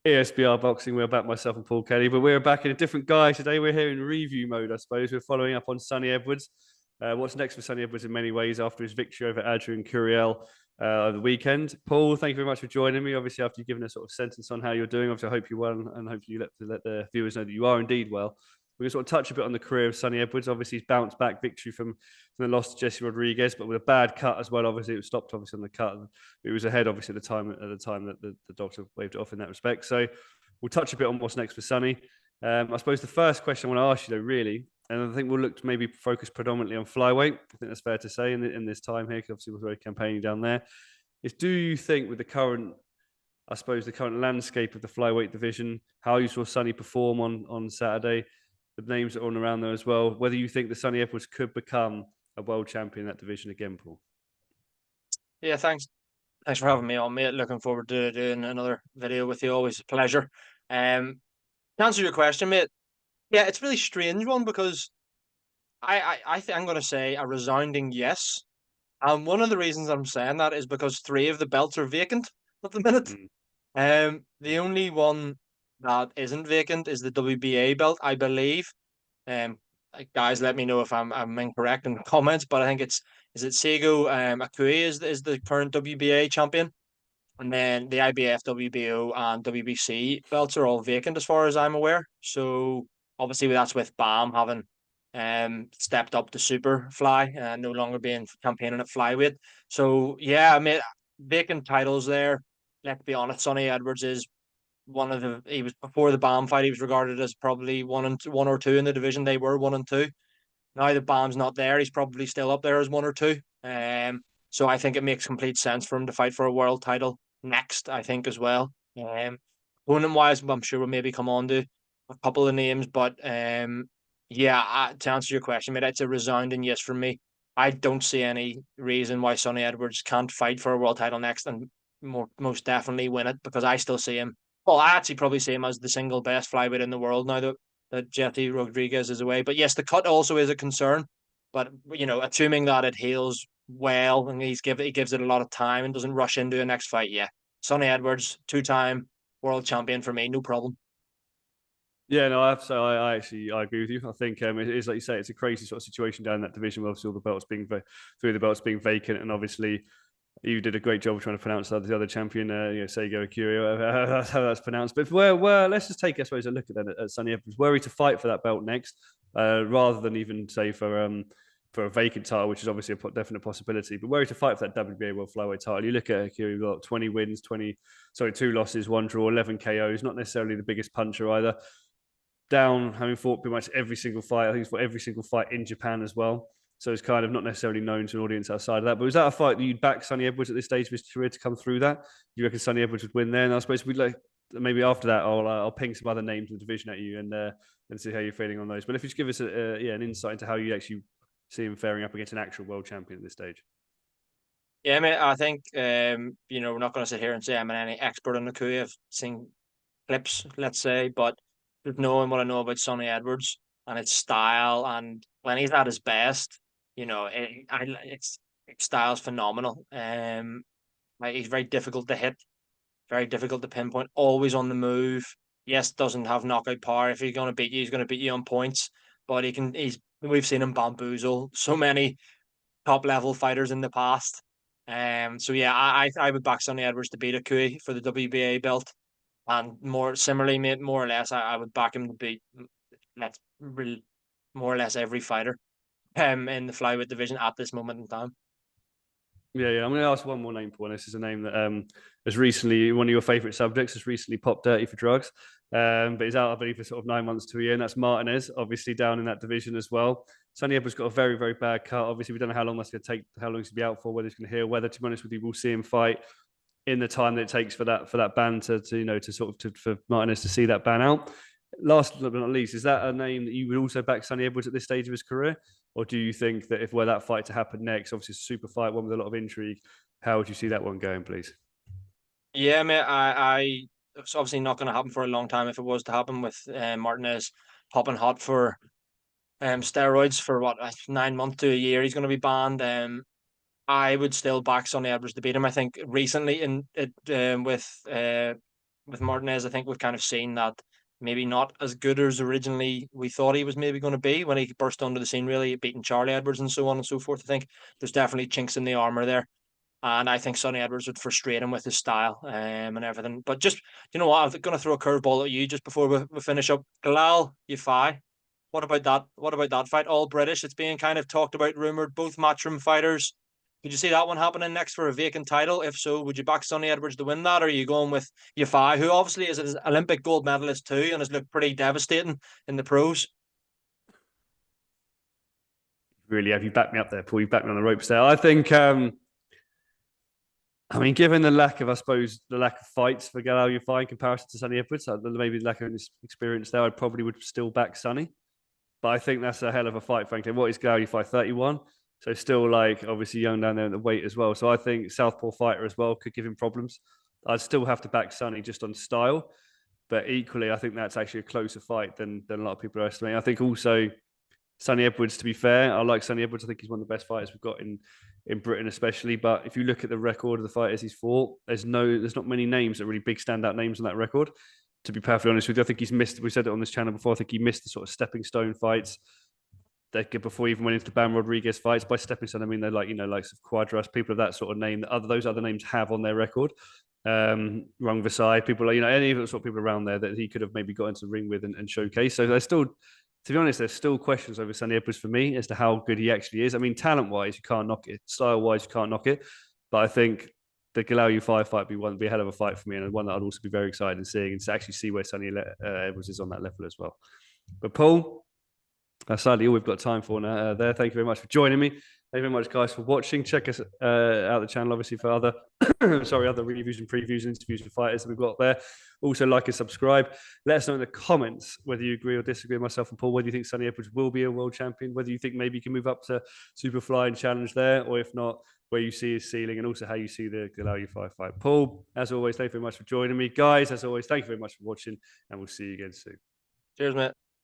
ESBR Boxing. We're back, myself and Paul Kelly, but we're back in a different guy today. We're here in review mode, I suppose. We're following up on Sonny Edwards. What's next for Sonny Edwards in many ways after his victory over Adrian Curiel the weekend. Paul, thank you very much for joining me. Obviously, after you've given a sort of sentence on how you're doing, obviously, I hope you're well, and hopefully you let the viewers know that you are indeed well. We're going to sort of touch a bit on the career of Sonny Edwards. Obviously, he's bounced back victory from the loss to Jesse Rodriguez, but with a bad cut as well. Obviously, it was stopped obviously on the cut. It was ahead obviously at the time that the doctor waved it off in that respect. So we'll touch a bit on what's next for Sonny. I suppose the first question I want to ask you though, really, and I think we'll look to maybe focus predominantly on flyweight. I think that's fair to say in this time here, because obviously we're very campaigning down there. Is do you think with the current, I suppose, the current landscape of the flyweight division, how you saw Sonny perform on Saturday, the names that are on around there as well, whether you think that Sonny Edwards could become a world champion in that division again, Paul? Yeah, thanks. Thanks for having me on, mate. Looking forward to doing another video with you. Always a pleasure. To answer your question, mate, yeah, it's a really strange one because I think I'm going to say a resounding yes. And one of the reasons I'm saying that is because three of the belts are vacant at the minute. Mm. The only one that isn't vacant is the WBA belt, I believe. Guys, let me know if I'm incorrect in the comments, but I think is it Seigo Akui is the current WBA champion, and then the IBF, WBO, and WBC belts are all vacant as far as I'm aware. So obviously that's with BAM having stepped up to super fly and no longer being campaigning at flyweight. So yeah, I mean vacant titles there. Let's be honest, Sonny Edwards is he was before the BAM fight, he was regarded as probably one or two in the division. They were 1 and 2. Now that BAM's not there, he's probably still up there as one or two. So I think it makes complete sense for him to fight for a world title next, I think, as well. Opponent wise, I'm sure we'll maybe come on to a couple of names, but yeah, to answer your question, mate, it's a resounding yes from me. I don't see any reason why Sonny Edwards can't fight for a world title next and most definitely win it, because I still see him. Well, I actually probably see him as the single best flyweight in the world now that Jesse Rodriguez is away. But yes, the cut also is a concern. But assuming that it heals well and he gives it a lot of time and doesn't rush into a next fight, yeah. Sonny Edwards, 2-time world champion for me, no problem. Yeah, no, I have to say I actually I agree with you. I think it is like you say, it's a crazy sort of situation down in that division where obviously all the belts being three of the belts being vacant, and obviously you did a great job of trying to pronounce the other champion, Seigo Akiri, that's how that's pronounced. But where let's just take, I suppose, a look at that at Sonny Evans. Were he to fight for that belt next, rather than even say for a vacant title, which is obviously a definite possibility, but were he to fight for that WBA World Flyweight title, you look at Akiri, got 20 wins, 2 losses, 1 draw, 11 KOs, not necessarily the biggest puncher either. Down, having fought pretty much every single fight. I think he's fought every single fight in Japan as well. So it's kind of not necessarily known to an audience outside of that. But was that a fight that you'd back Sonny Edwards at this stage of his career to come through that? Do you reckon Sonny Edwards would win there? And I suppose we'd like maybe after that I'll ping some other names in the division at you and see how you're feeling on those. But if you just give us an insight into how you actually see him faring up against an actual world champion at this stage. Yeah, mate, I think we're not going to sit here and say I'm any expert on the coup. I've seen clips, let's say, but just knowing what I know about Sonny Edwards and his style, and when he's at his best, it's his style's phenomenal. Like, he's very difficult to hit, very difficult to pinpoint, always on the move. Yes, doesn't have knockout power. If he's going to beat you, he's going to beat you on points. But he can. We've seen him bamboozle so many top level fighters in the past. So yeah, I would back Sonny Edwards to beat Akui for the WBA belt, and more similarly, mate, more or less, I would back him to beat let's more or less every fighter in the flyweight division at this moment in time. Yeah. I'm going to ask one more name, Paul. This is a name that has recently, one of your favourite subjects, has recently popped dirty for drugs. But he's out, I believe, for sort of 9 months to a year, and that's Martinez, obviously down in that division as well. Sonny Edwards got a very, very bad cut. Obviously, we don't know how long that's going to take, how long he's going to be out for, whether he's going to heal, whether, to be honest with you, we'll see him fight in the time that it takes for that ban for Martinez to see that ban out. Last but not least, is that a name that you would also back Sonny Edwards at this stage of his career? Or do you think that if were that fight to happen next, obviously it's a super fight, one with a lot of intrigue, how would you see that one going, please? Yeah, mate, I it's obviously not going to happen for a long time if it was to happen with Martinez popping hot for steroids for what 9 months to a year. He's going to be banned. I would still back Sonny Edwards to beat him. I think recently in it with with Martinez, I think we've kind of seen that maybe not as good as originally we thought he was maybe going to be when he burst onto the scene, really beating Charlie Edwards and so on and so forth. I think there's definitely chinks in the armor there. And I think Sonny Edwards would frustrate him with his style and everything. But just, you know what, I'm going to throw a curveball at you just before we finish up. Galal Yafai, what about that? What about that fight? All British. It's being kind of talked about, rumored, both matchroom fighters. Could you see that one happening next for a vacant title? If so, would you back Sonny Edwards to win that? Or are you going with Yafai, who obviously is an Olympic gold medalist too and has looked pretty devastating in the pros? Really, have you backed me up there, Paul? You backed me on the ropes there. I think, I mean, given the lack of, I suppose, the lack of fights for Galal Yafai in comparison to Sonny Edwards, maybe the lack of experience there, I probably would still back Sonny. But I think that's a hell of a fight, frankly. What is Galal Yafai, 31? So still, like, obviously young down there in the weight as well. So I think southpaw fighter as well could give him problems. I'd still have to back Sonny just on style. But equally, I think that's actually a closer fight than a lot of people are estimating. I think also Sonny Edwards, to be fair, I like Sonny Edwards. I think he's one of the best fighters we've got in Britain, especially. But if you look at the record of the fighters he's fought, there's not many names that are really big standout names on that record. To be perfectly honest with you, I think he's missed. We said it on this channel before. I think he missed the sort of stepping stone fights before he even went into the Bam Rodriguez fights. By stepping stone, I mean they're like like Quadras, people of that sort of name that those other names have on their record. Rung Versailles, people like any of the sort of people around there that he could have maybe got into the ring with and showcase. So there's still, to be honest, there's still questions over Sonny Edwards for me as to how good he actually is. I mean, talent-wise, you can't knock it. Style-wise, you can't knock it. But I think the Galal Yafai fight would be a hell of a fight for me, and one that I'd also be very excited in seeing and to actually see where Sonny Edwards is on that level as well. But Paul, that's sadly all we've got time for now. There, thank you very much for joining me. Thank you very much, guys, for watching. Check us out the channel, obviously, for other other reviews and previews and interviews with fighters that we've got there. Also, like and subscribe. Let us know in the comments whether you agree or disagree with myself and Paul, whether you think Sonny Edwards will be a world champion, whether you think maybe he can move up to Superfly and challenge there, or if not, where you see his ceiling, and also how you see the Galal Yafai fight. Paul, as always, thank you very much for joining me. Guys, as always, thank you very much for watching, and we'll see you again soon. Cheers, mate.